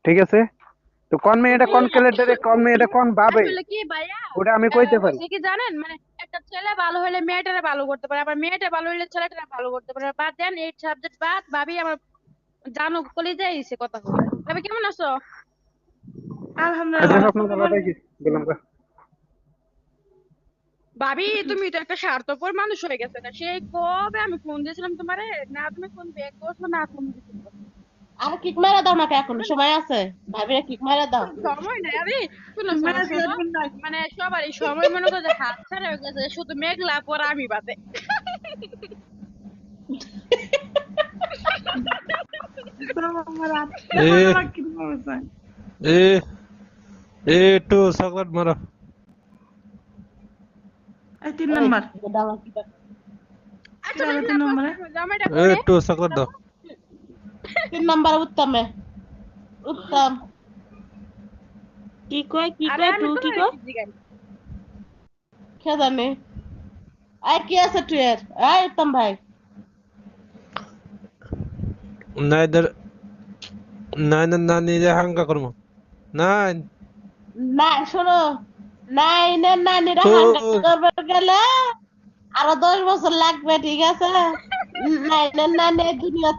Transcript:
ঠিক আছে? তো কোন মেয়েটা কোন ক্যারেক্টারে কোন মেয়েটা কোন ভাবে আসলে কি ভাইয়া, ওটা আমি কইতে পারি। হয়েছে কি জানেন, মানে একটা ছেলে ভালো হলে মেয়েটারে ভালো করতে পারে, আবার মেয়েটা ভালো হলে ছেলেটারে ভালো করতে পারে। বাদ দেন এই সাবজেক্ট, বাদ ভাবি আমার জানো কলিজায় এসে কথা বলে। তবে কেমন আছো? আচ্ছা আলহামদুলিল্লাহ, স্বপ্ন তুমি বলাটাই বলো। কি বললাম গা। ভাবি তুমি তো একটা স্বার্থপর মানুষ হয়ে গেছে না, সেই কবে আমি ফোন দিয়েছিলাম তোমারে, না তুমি ফোন ব্যাক করছো না ফোন দিছো। আর কিক মারা দাও না, এখন সময় আছে, ভাবিরা কিক মারা দাও। সময় নাই আরে, শোনো তুমি শোনো আজকে শোনো, একদিন না। মানে সবারই সময় মনে করো যে হাত ছাড়া হয়ে গেছে, শুধু মেঘলা পর আমি বাদে। তো আমার এ এখন আমার কি অবস্থা? এ এ একটু চকলেট মারো। এই 3 এই নাম্বার। দাও কি দাও। আচ্ছা কিরা মেঘলা 3 আপু, নম্বরে? জামাইটা এ করে। একটু চকলেট দাও। 3 নাম্বার উত্তমে, উত্তম। কি কয় কি আরে কয় আমি টু কি তোমার কয়? কি জিগাই। কে জানে? আই কি আছে টুয়ের? এই উত্তম ভাই। নাইদের নাইনের নানি হাঙ্গা করবো। নাইন না শোনো, নাইনের নানিরা তো হাঙ্গা করবে গেলে আরো 10 বছর লাগবে, ঠিক আছে? নাইনের নানি দুনিয়া